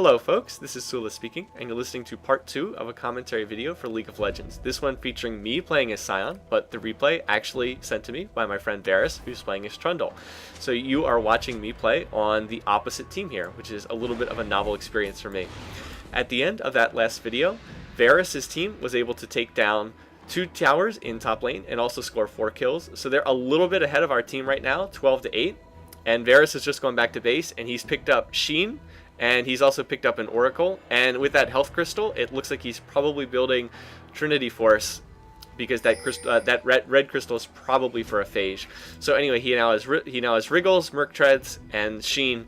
Hello folks, this is Sullla speaking, and you're listening to part 2 of a commentary video for League of Legends. This one featuring me playing as Scion, but the replay actually sent to me by my friend Varus, who's playing as Trundle. So you are watching me play on the opposite team here, which is a little bit of a novel experience for me. At the end of that last video, Varus' team was able to take down 2 towers in top lane and also score 4 kills. So they're a little bit ahead of our team right now, 12-8. And Varus is just going back to base, and he's picked up Sheen, and he's also picked up an Oracle. And with that health crystal, it looks like he's probably building Trinity Force, because that crystal, that red crystal is probably for a phage. So anyway, he now has Wriggles, Merc Treads, and Sheen,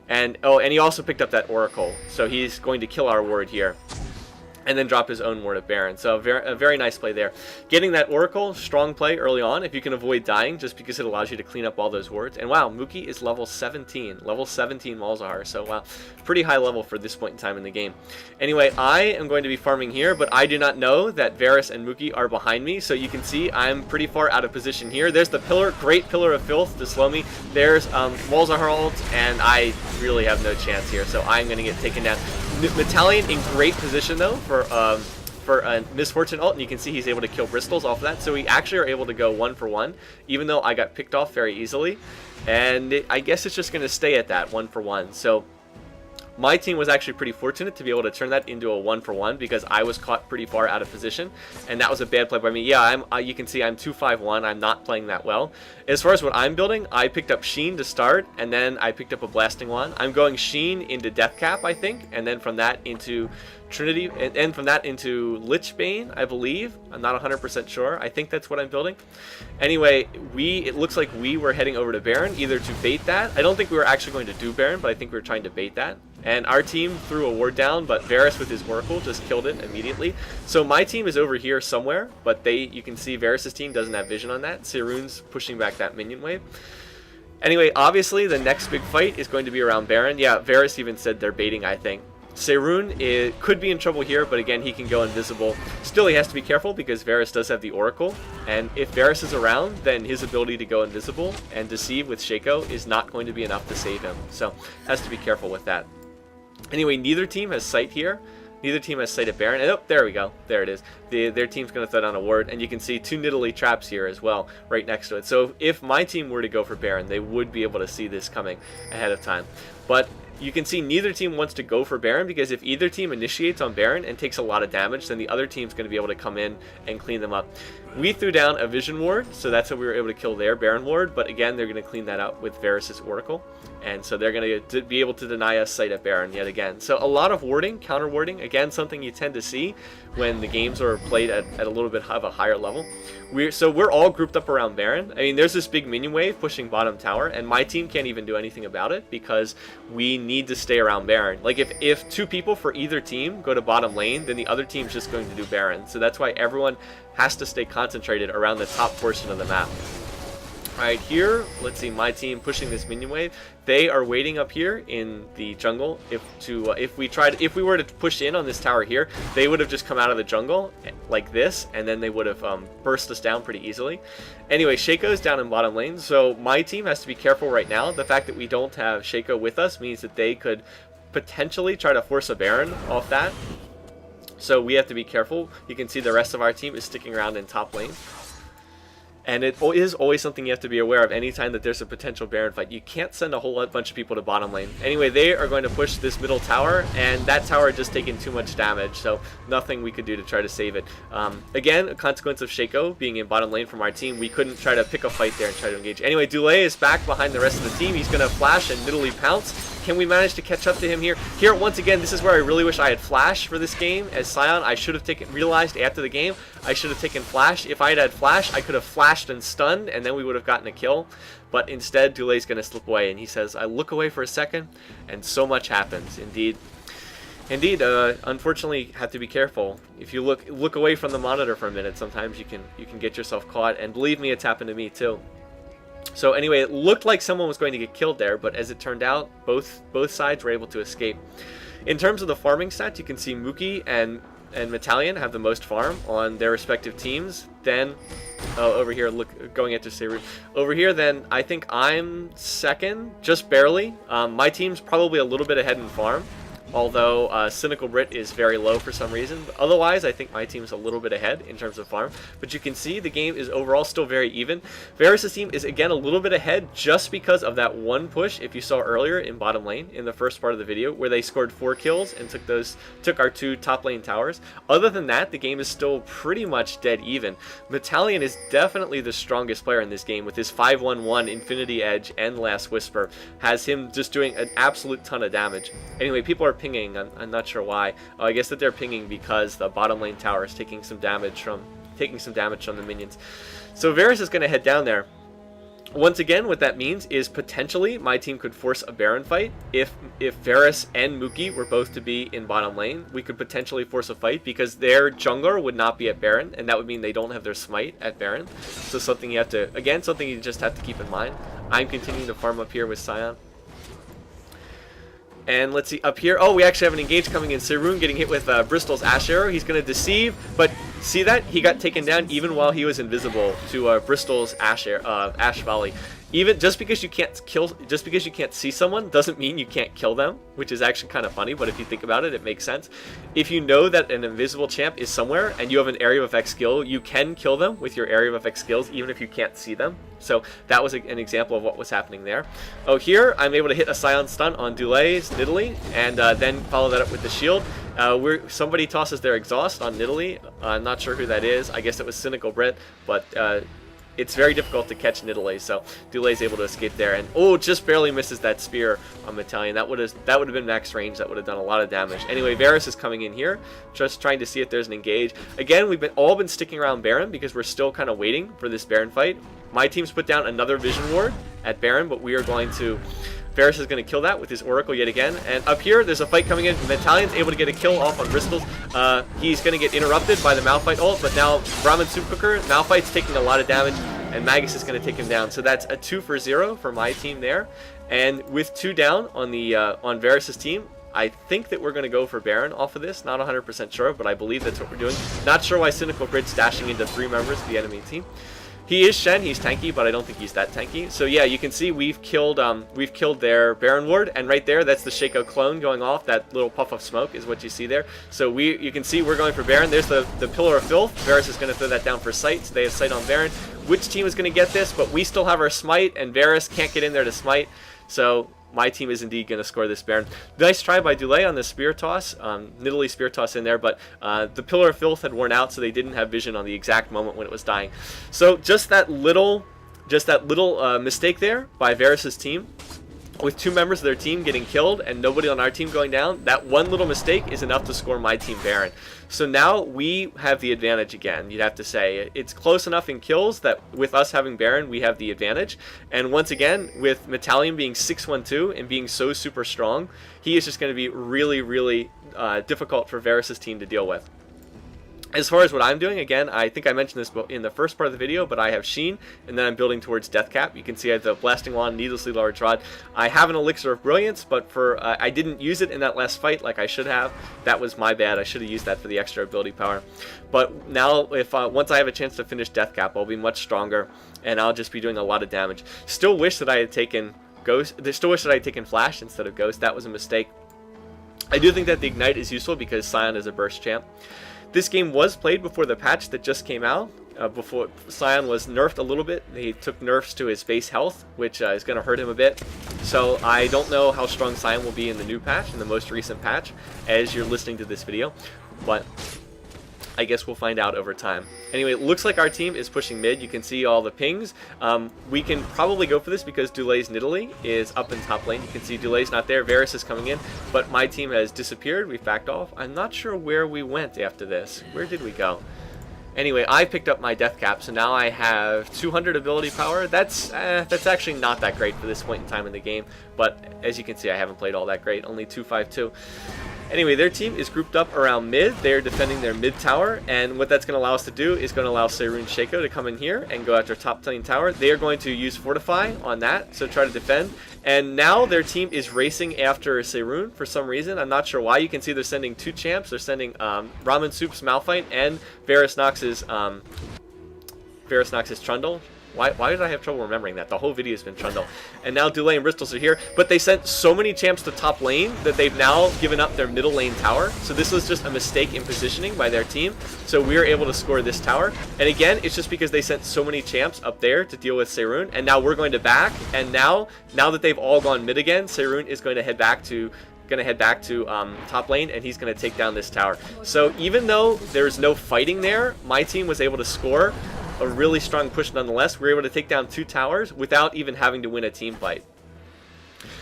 and he also picked up that Oracle. So he's going to kill our ward here, and then drop his own ward of Baron. So a very nice play there. Getting that Oracle, strong play early on if you can avoid dying, just because it allows you to clean up all those wards. And wow, Mookie is level 17. Level 17 Malzahar. So wow, pretty high level for this point in time in the game. Anyway, I am going to be farming here, but I do not know that Varus and Mookie are behind me. So you can see I'm pretty far out of position here. There's the pillar, great Pillar of Filth to slow me. There's Malzahar ult, and I really have no chance here. So I'm going to get taken down. Metalion in great position though for a Misfortune ult, and you can see he's able to kill Bristles off of that. So we actually are able to go 1-for-1, even though I got picked off very easily. And I guess it's just going to stay at that 1-for-1. So my team was actually pretty fortunate to be able to turn that into a 1-for-1 because I was caught pretty far out of position, and that was a bad play by me. Yeah, you can see I'm 2-5-1. I'm not playing that well. As far as what I'm building, I picked up Sheen to start, and then I picked up a Blasting Wand. I'm going Sheen into Death Cap, I think, and then from that into Trinity, and from that into Lich Bane, I believe. I'm not 100% sure. I think that's what I'm building. Anyway, it looks like we were heading over to Baron, either to bait that. I don't think we were actually going to do Baron, but I think we were trying to bait that. And our team threw a ward down, but Varus with his Oracle just killed it immediately. So my team is over here somewhere, but you can see Varus' team doesn't have vision on that. Seirun's pushing back that minion wave. Anyway, obviously the next big fight is going to be around Baron. Yeah, Varus even said they're baiting, I think. Seirun could be in trouble here, but again, he can go invisible. Still, he has to be careful because Varus does have the Oracle, and if Varus is around, then his ability to go invisible and deceive with Shaco is not going to be enough to save him. So, has to be careful with that. Anyway, neither team has sight here. Neither team has sight at Baron. And, oh, there we go. There it is. Their team's going to throw down a ward, and you can see 2 Nidalee traps here as well, right next to it. So if my team were to go for Baron, they would be able to see this coming ahead of time. But you can see neither team wants to go for Baron, because if either team initiates on Baron and takes a lot of damage, then the other team's going to be able to come in and clean them up. We threw down a Vision Ward, so that's how we were able to kill their Baron Ward, but again, they're going to clean that up with Varus' Oracle, and so they're going to be able to deny us sight at Baron yet again. So a lot of warding, counter warding, again, something you tend to see when the games are played at a little bit of a higher level. So we're all grouped up around Baron. I mean, there's this big minion wave pushing bottom tower, and my team can't even do anything about it because we need to stay around Baron. Like, if 2 people for either team go to bottom lane, then the other team's just going to do Baron. So that's why everyone has to stay concentrated around the top portion of the map. Alright, here, let's see, my team pushing this minion wave. They are waiting up here in the jungle. If we were to push in on this tower here, they would have just come out of the jungle like this, and then they would have burst us down pretty easily. Anyway, Shaco's down in bottom lane, so my team has to be careful right now. The fact that we don't have Shaco with us means that they could potentially try to force a Baron off that. So we have to be careful. You can see the rest of our team is sticking around in top lane. And it is always something you have to be aware of anytime that there's a potential Baron fight. You can't send a whole bunch of people to bottom lane. Anyway, they are going to push this middle tower, and that tower had just taken too much damage, so nothing we could do to try to save it. Again, a consequence of Shaco being in bottom lane from our team, we couldn't try to pick a fight there and try to engage. Anyway, Dulé is back behind the rest of the team. He's going to flash and Nidalee pounce. Can we manage to catch up to him here? Here, once again, this is where I really wish I had Flash for this game. As Scion, I should have realized after the game, I should have taken Flash. If I had Flash, I could have flashed and stunned, and then we would have gotten a kill. But instead, Dulé's going to slip away, and he says, I look away for a second, and so much happens. Indeed, unfortunately, have to be careful. If you look away from the monitor for a minute, sometimes you can get yourself caught, and believe me, it's happened to me too. So anyway, it looked like someone was going to get killed there, but as it turned out, both sides were able to escape. In terms of the farming stats, you can see Mookie and Metalion have the most farm on their respective teams. Then, over here, look, going into Seirun. Over here, then, I think I'm second, just barely. My team's probably a little bit ahead in farm. although Cynical Brit is very low for some reason. But otherwise, I think my team is a little bit ahead in terms of farm. But you can see the game is overall still very even. Varus' team is again a little bit ahead just because of that one push, if you saw earlier in bottom lane in the first part of the video, where they scored 4 kills and took our 2 top lane towers. Other than that, the game is still pretty much dead even. Metallion is definitely the strongest player in this game with his 5-1-1 Infinity Edge and Last Whisper. Has him just doing an absolute ton of damage. Anyway, people are pinging. I'm not sure why. I guess that they're pinging because the bottom lane tower is taking some damage from the minions. So Varus is going to head down there. Once again, what that means is potentially my team could force a Baron fight. If Varus and Mookie were both to be in bottom lane, we could potentially force a fight because their jungler would not be at Baron, and that would mean they don't have their smite at Baron. So something you just have to keep in mind. I'm continuing to farm up here with Sion. And let's see, up here, oh, we actually have an engage coming in. Seirun getting hit with Bristol's Ash Arrow. He's going to deceive, but see that? He got taken down even while he was invisible to Bristol's Ash Volley. Even just because you can't see someone doesn't mean you can't kill them, which is actually kind of funny, but if you think about it, it makes sense. If you know that an invisible champ is somewhere and you have an area of effect skill, you can kill them with your area of effect skills even if you can't see them. So that was an example of what was happening there. Oh, here I'm able to hit a Scion stun on Dulay's Nidalee and then follow that up with the shield. Somebody tosses their exhaust on Nidalee. I'm not sure who that is. I guess it was Cynical Brit, but it's very difficult to catch Nidalee, so Dulay's able to escape there, and oh, just barely misses that spear on Metallion. That would have been max range. That would have done a lot of damage. Anyway, Varus is coming in here, just trying to see if there's an engage. Again, we've all been sticking around Baron because we're still kind of waiting for this Baron fight. My team's put down another Vision Ward at Baron, but we are going to... Varus is going to kill that with his Oracle yet again. And up here, there's a fight coming in. Metallion's able to get a kill off on Bristol's. He's going to get interrupted by the Malphite ult, but now Ramen Soup Cooker, Malphite's taking a lot of damage, and Magus is going to take him down. So that's a 2-for-0 for my team there. And with 2 down on Varus' team, I think that we're going to go for Baron off of this. Not 100% sure, but I believe that's what we're doing. Not sure why Cynical Brit's dashing into 3 members of the enemy team. He is Shen, he's tanky, but I don't think he's that tanky. So yeah, you can see we've killed their Baron Ward, and right there, that's the Shaco clone going off. That little puff of smoke is what you see there. So you can see we're going for Baron. There's the Pillar of Filth. Varus is going to throw that down for sight, so they have sight on Baron. Which team is going to get this? But we still have our smite, and Varus can't get in there to smite. So my team is indeed going to score this Baron. Nice try by Dulay on the spear toss. Nidalee spear toss in there, but the Pillar of Filth had worn out, so they didn't have vision on the exact moment when it was dying. So just that little mistake there by Varus' team, with 2 members of their team getting killed and nobody on our team going down, that one little mistake is enough to score my team Baron. So now we have the advantage again, you'd have to say. It's close enough in kills that with us having Baron, we have the advantage. And once again, with Metallion being 6-1-2 and being so super strong, he is just going to be really, really difficult for Varus' team to deal with. As far as what I'm doing, again, I think I mentioned this in the first part of the video, but I have Sheen, and then I'm building towards Deathcap. You can see I have the Blasting Wand, Needlessly Large Rod. I have an Elixir of Brilliance, but I didn't use it in that last fight like I should have. That was my bad. I should have used that for the extra ability power. But now, once I have a chance to finish Deathcap, I'll be much stronger, and I'll just be doing a lot of damage. Still wish that I had taken Ghost. Still wish that I had taken Flash instead of Ghost. That was a mistake. I do think that the Ignite is useful because Sion is a burst champ. This game was played before the patch that just came out. Before Sion was nerfed a little bit. He took nerfs to his base health, which is going to hurt him a bit. So I don't know how strong Sion will be in the new patch, in the most recent patch, as you're listening to this video. But I guess we'll find out over time. Anyway, it looks like our team is pushing mid. You can see all the pings. We can probably go for this because Dulay's Nidalee is up in top lane. You can see Dulay's not there. Varus is coming in, but my team has disappeared. We backed off. I'm not sure where we went after this. Where did we go? Anyway, I picked up my death cap, so now I have 200 ability power. That's actually not that great for this point in time in the game, but as you can see, I haven't played all that great. Only 252. Anyway, their team is grouped up around mid. They're defending their mid tower, and what that's going to allow us to do is going to allow Seirun Shaco to come in here and go after top lane tower. They are going to use Fortify on that, so try to defend. And now their team is racing after Seirun for some reason. I'm not sure why. You can see they're sending 2 champs. They're sending Ramen Soup's Malphite and Varus Nox's Trundle. Why did I have trouble remembering that? The whole video has been Trundle. And now Dulé and Bristles are here, but they sent so many champs to top lane that they've now given up their middle lane tower. So this was just a mistake in positioning by their team. So we were able to score this tower. And again, it's just because they sent so many champs up there to deal with Seirun. And now we're going to back. And now that they've all gone mid again, Seirun is going to head back to top lane, and he's going to take down this tower. So even though there's no fighting there, my team was able to score a really strong push nonetheless. We were able to take down 2 towers without even having to win a team fight.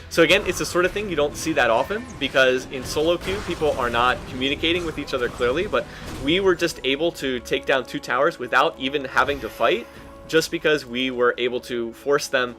So again, it's the sort of thing you don't see that often, because in solo queue, people are not communicating with each other clearly, but we were just able to take down 2 towers without even having to fight, just because we were able to force them.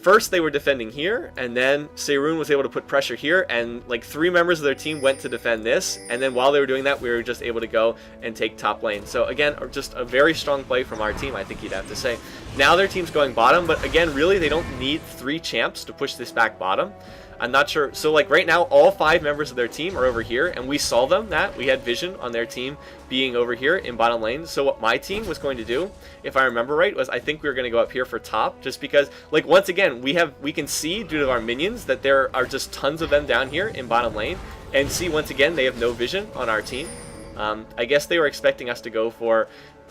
First, they were defending here, and then Seirun was able to put pressure here, and like 3 members of their team went to defend this, and then while they were doing that, we were just able to go and take top lane. So again, just a very strong play from our team, I think you'd have to say. Now their team's going bottom, but again, really, they don't need 3 champs to push this back bottom. I'm not sure. So like right now, all 5 members of their team are over here, and we saw them that. We had vision on their team being over here in bottom lane. So what my team was going to do, if I remember right, was I think we were going to go up here for top, just because, like, once again, we can see due to our minions that there are just tons of them down here in bottom lane, and see once again they have no vision on our team. I guess they were expecting us to go for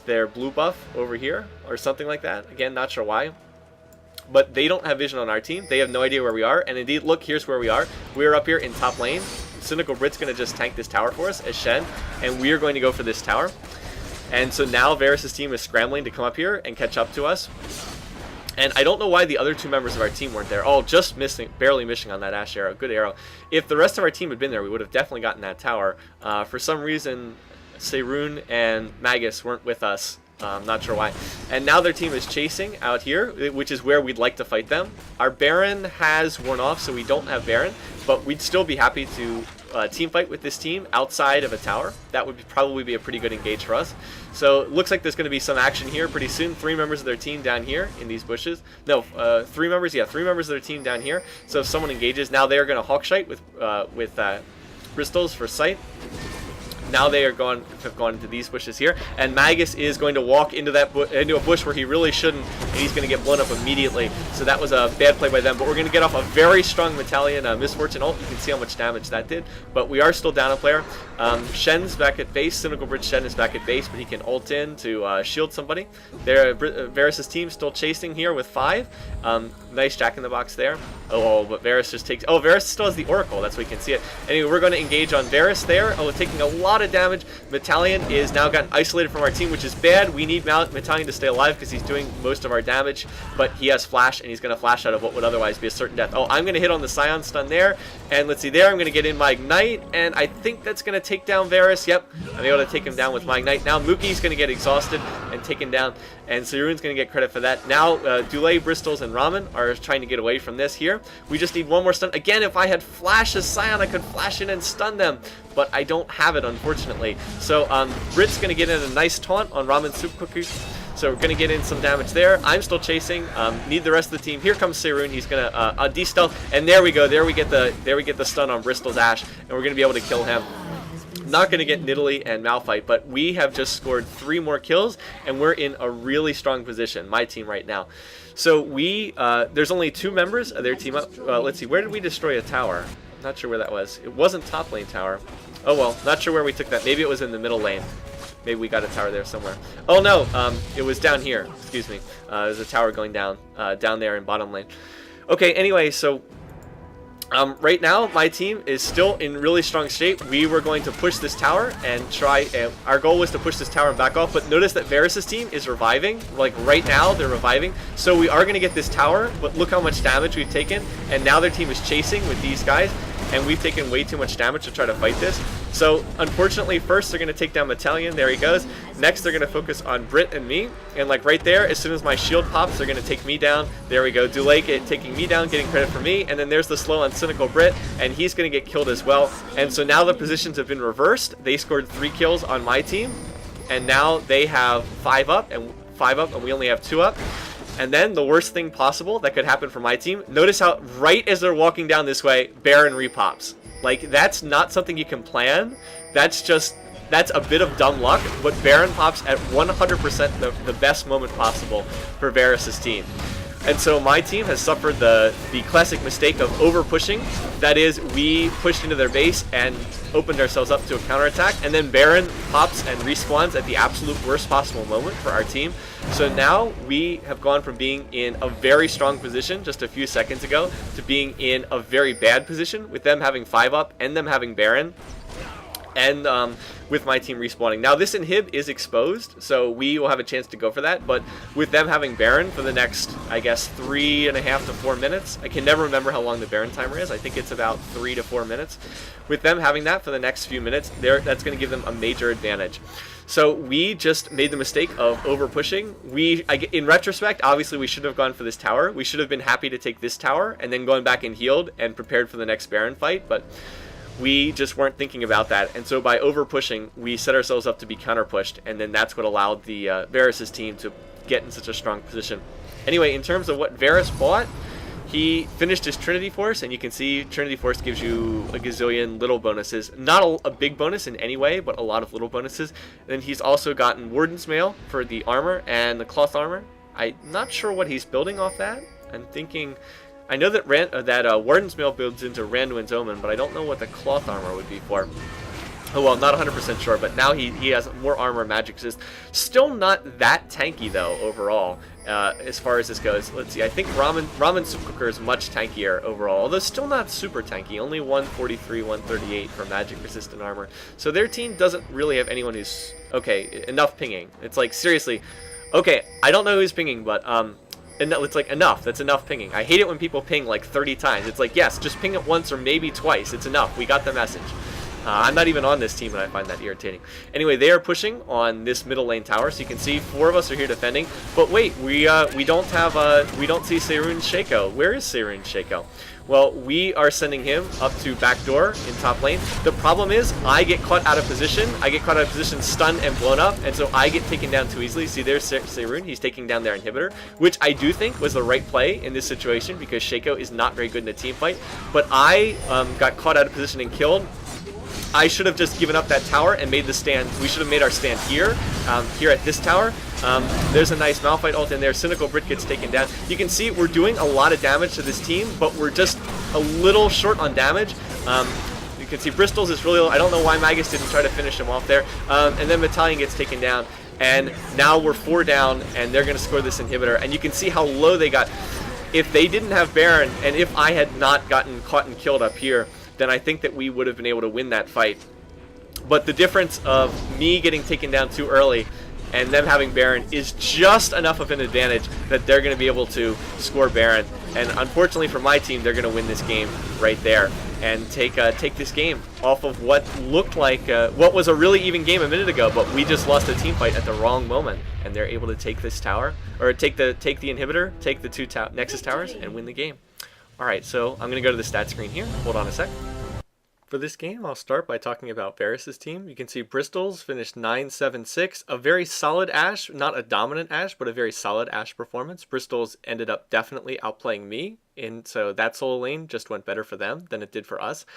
their blue buff over here or something like that. Again, not sure why. But they don't have vision on our team. They have no idea where we are. And indeed, look, here's where we are. We're up here in top lane. Cynical Brit's going to just tank this tower for us as Shen. And we are going to go for this tower. And so now Varus' team is scrambling to come up here and catch up to us. And I don't know why the other 2 members of our team weren't there. Oh, just missing, barely missing on that Ashe arrow. Good arrow. If the rest of our team had been there, we would have definitely gotten that tower. For some reason, Seirun and Magus weren't with us. Not sure why. And now their team is chasing out here, which is where we'd like to fight them. Our Baron has worn off, so we don't have Baron, but we'd still be happy to team fight with this team outside of a tower. That would probably be a pretty good engage for us. So it looks like there's going to be some action here pretty soon. 3 members of their team down here in these bushes. No, 3 members. Yeah, 3 members of their team down here. So if someone engages, now they are going to Hawkshite with Bristles for sight. Now they have gone into these bushes here, and Magus is going to walk into into a bush where he really shouldn't, and he's going to get blown up immediately. So that was a bad play by them, but we're going to get off a very strong Battalion Misfortune ult. You can see how much damage that did, but we are still down a player. Shen's back at base. Cynical Bridge Shen is back at base, but he can ult in to shield somebody. There, Varus' team still chasing here with 5. Nice Jack in the Box there. Oh, but Varus just takes... Oh, Varus still has the Oracle. That's why you can see it. Anyway, we're going to engage on Varus there. Oh, taking a lot of damage. Battalion is now gotten isolated from our team, which is bad. We need Battalion to stay alive because he's doing most of our damage, but he has flash, and he's going to flash out of what would otherwise be a certain death. Oh, I'm going to hit on the Scion stun there, and let's see there. I'm going to get in my Ignite, and I think that's going to take down Varus. Yep, I'm able to take him down with my Ignite. Now Mookie's going to get exhausted and taken down, and Seirun's going to get credit for that. Now Dulé, Bristles, and Ramen are trying to get away from this here. We just need one more stun. Again, if I had Flash as Scion, I could flash in and stun them, but I don't have it, unfortunately. So Brit's going to get in a nice taunt on Ramen Soup Cookie. So we're going to get in some damage there. I'm still chasing. Need the rest of the team. Here comes Seirun. He's going to de-stealth, and there we go. There we get the stun on Bristol's Ashe, and we're going to be able to kill him. Not going to get Nidalee and Malphite, but we have just scored 3 more kills, and we're in a really strong position, my team right now. So there's only 2 members of their team up. Let's see, where did we destroy a tower? Not sure where that was. It wasn't top lane tower. Oh well, not sure where we took that. Maybe it was in the middle lane. Maybe we got a tower there somewhere. Oh no, it was down here. Excuse me. There's a tower going down there in bottom lane. Okay, anyway, so right now my team is still in really strong shape. We were going to push this tower and try. Our goal was to push this tower and back off, but notice that Varus' team is reviving. Like right now, they're reviving. So we are going to get this tower, but look how much damage we've taken. And now their team is chasing with these guys, and we've taken way too much damage to try to fight this. So unfortunately, first they're going to take down Battalion. There he goes. Next, they're going to focus on Brit and me. And like right there, as soon as my shield pops, they're going to take me down. There we go. Dulé taking me down, getting credit for me. And then there's the slow on Cynical Brit, and he's going to get killed as well. And so now the positions have been reversed. They scored 3 kills on my team, and now they have 5 up, and we only have 2 up. And then the worst thing possible that could happen for my team, notice how right as they're walking down this way, Baron repops. Like, that's not something you can plan. That's just that's a bit of dumb luck, but Baron pops at 100% the best moment possible for Varus' team. And so my team has suffered the classic mistake of over-pushing. That is, we pushed into their base and opened ourselves up to a counterattack, and then Baron pops and respawns at the absolute worst possible moment for our team. So now we have gone from being in a very strong position just a few seconds ago to being in a very bad position with them having 5-up and them having Baron. And with my team respawning. Now this inhib is exposed, so we will have a chance to go for that, but with them having Baron for the next, I guess, 3.5 to 4 minutes, I can never remember how long the Baron timer is, I think it's about 3 to 4 minutes. With them having that for the next few minutes, that's going to give them a major advantage. So we just made the mistake of over-pushing. In retrospect, obviously we should have gone for this tower. We should have been happy to take this tower and then going back and healed and prepared for the next Baron fight, but we just weren't thinking about that, and so by over-pushing, we set ourselves up to be counter-pushed, and then that's what allowed the Varus' team to get in such a strong position. Anyway, in terms of what Varus bought, he finished his Trinity Force, and you can see Trinity Force gives you a gazillion little bonuses. Not a big bonus in any way, but a lot of little bonuses. And then he's also gotten Warden's Mail for the armor and the cloth armor. I'm not sure what he's building off that. I'm thinking... I know that Warden's Mail builds into Randuin's Omen, but I don't know what the cloth armor would be for. Oh well, not 100% sure, but now he has more armor, magic resist. Still not that tanky though overall, as far as this goes. Let's see, I think Ramen Soup Cooker is much tankier overall, although still not super tanky. Only 143, 138 for magic resistant armor. So their team doesn't really have anyone who's okay. Enough pinging. It's like seriously, okay. I don't know who's pinging, but it's like enough. That's enough pinging. I hate it when people ping like 30 times. It's like, yes, just ping it once or maybe twice. It's enough. We got the message. I'm not even on this team, and I find that irritating. Anyway, they are pushing on this middle lane tower, so you can see 4 of us are here defending. But wait, we don't see Seirun's Shaco. Where is Seirun's Shaco? Well, we are sending him up to backdoor in top lane. The problem is, I get caught out of position. I get caught out of position, stunned and blown up, and so I get taken down too easily. See, there's Seirun. He's taking down their inhibitor, which I do think was the right play in this situation because Shaco is not very good in a team fight. But I got caught out of position and killed. I should have just given up that tower and made the stand. We should have made our stand here, here at this tower. There's a nice Malphite ult in there. Cynical Brit gets taken down. You can see we're doing a lot of damage to this team, but we're just a little short on damage. You can see Bristol's is really low. I don't know why Magus didn't try to finish him off there. And then Battalion gets taken down. And now we're 4 down, and they're going to score this inhibitor. And you can see how low they got. If they didn't have Baron, and if I had not gotten caught and killed up here, then I think that we would have been able to win that fight. But the difference of me getting taken down too early and them having Baron is just enough of an advantage that they're going to be able to score Baron. And unfortunately for my team, they're going to win this game right there and take this game off of what looked like what was a really even game a minute ago, but we just lost a team fight at the wrong moment, and they're able to take this tower, or take the inhibitor, take the 2 Nexus towers, and win the game. Alright, so I'm going to go to the stat screen here. Hold on a sec. For this game, I'll start by talking about Varus' team. You can see Bristol's finished 9-7-6. A very solid Ashe, not a dominant Ashe, but a very solid Ashe performance. Bristol's ended up definitely outplaying me, and so that solo lane just went better for them than it did for us.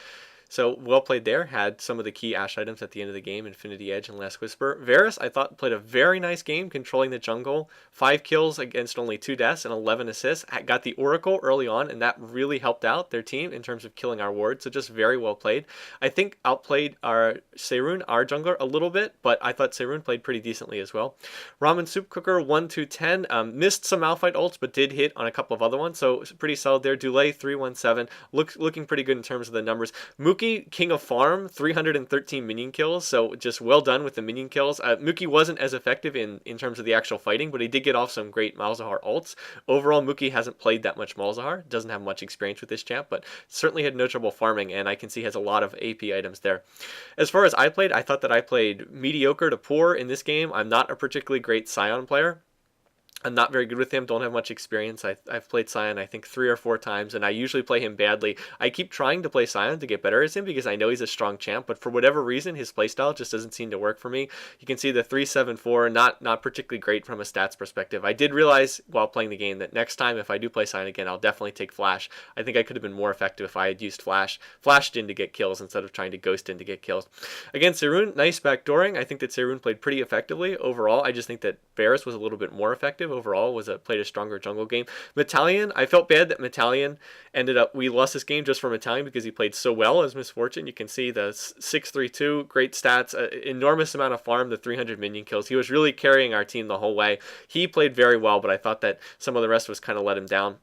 So well played there, had some of the key Ashe items at the end of the game, Infinity Edge and Last Whisper. Varus, I thought, played a very nice game, controlling the jungle. 5 kills against only 2 deaths and 11 assists. Got the Oracle early on, and that really helped out their team in terms of killing our ward, so just very well played. I think outplayed our Seirun, our jungler, a little bit, but I thought Seirun played pretty decently as well. Ramen Soup Cooker, 1-10. Missed some Malphite ults, but did hit on a couple of other ones, so pretty solid there. Dulay, 3-1-7. Looking pretty good in terms of the numbers. Mookie, King of Farm, 313 minion kills, so just well done with the minion kills. Mookie wasn't as effective in terms of the actual fighting, but he did get off some great Malzahar ults. Overall, Mookie hasn't played that much Malzahar, doesn't have much experience with this champ, but certainly had no trouble farming, and I can see has a lot of AP items there. As far as I played, I thought that I played mediocre to poor in this game. I'm not a particularly great Scion player. I'm not very good with him, don't have much experience. I've played Scion, I think, 3 or 4 times, and I usually play him badly. I keep trying to play Scion to get better as him because I know he's a strong champ, but for whatever reason, his playstyle just doesn't seem to work for me. You can see the 374, not particularly great from a stats perspective. I did realize while playing the game that next time, if I do play Scion again, I'll definitely take Flash. I think I could have been more effective if I had used Flashed in to get kills instead of trying to Ghost in to get kills. Against Seirun, nice backdooring. I think that Seirun played pretty effectively overall. I just think that Varus was a little bit more effective overall, played a stronger jungle game. Metallion, I felt bad that Metallion we lost this game just for Metallion because he played so well as Misfortune. You can see the 632, great stats, enormous amount of farm, the 300 minion kills. He was really carrying our team the whole way. He played very well, but I thought that some of the rest was kind of let him down.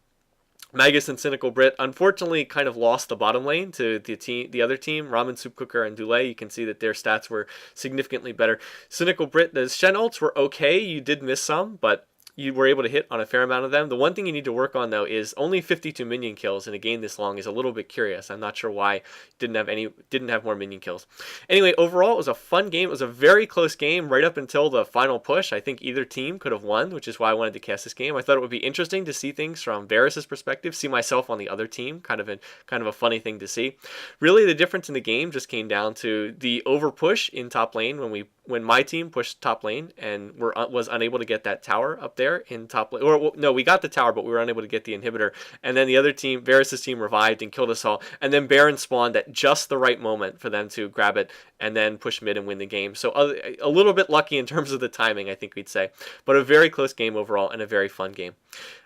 Magus and Cynical Brit unfortunately kind of lost the bottom lane to the other team, Ramen Soup Cooker and Dulé. You can see that their stats were significantly better. Cynical Brit, the Shen ults were okay. You did miss some, but you were able to hit on a fair amount of them. The one thing you need to work on, though, is only 52 minion kills in a game this long is a little bit curious. I'm not sure why didn't have more minion kills. Anyway, overall, it was a fun game. It was a very close game right up until the final push. I think either team could have won, which is why I wanted to cast this game. I thought it would be interesting to see things from Varus's perspective, see myself on the other team, kind of a funny thing to see. Really, the difference in the game just came down to the over push in top lane when my team pushed top lane and was unable to get that tower up there in top lane. Or no, we got the tower, but we were unable to get the inhibitor. And then the other team, Varus' team, revived and killed us all. And then Baron spawned at just the right moment for them to grab it and then push mid and win the game. So a little bit lucky in terms of the timing, I think we'd say. But a very close game overall and a very fun game.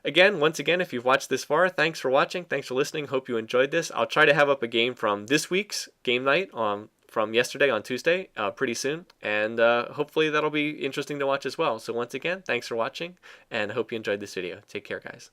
Once again, if you've watched this far, thanks for watching. Thanks for listening. Hope you enjoyed this. I'll try to have up a game from this week's game night from yesterday on Tuesday pretty soon, and hopefully that'll be interesting to watch as well. So once again, thanks for watching, and hope you enjoyed this video. Take care, guys.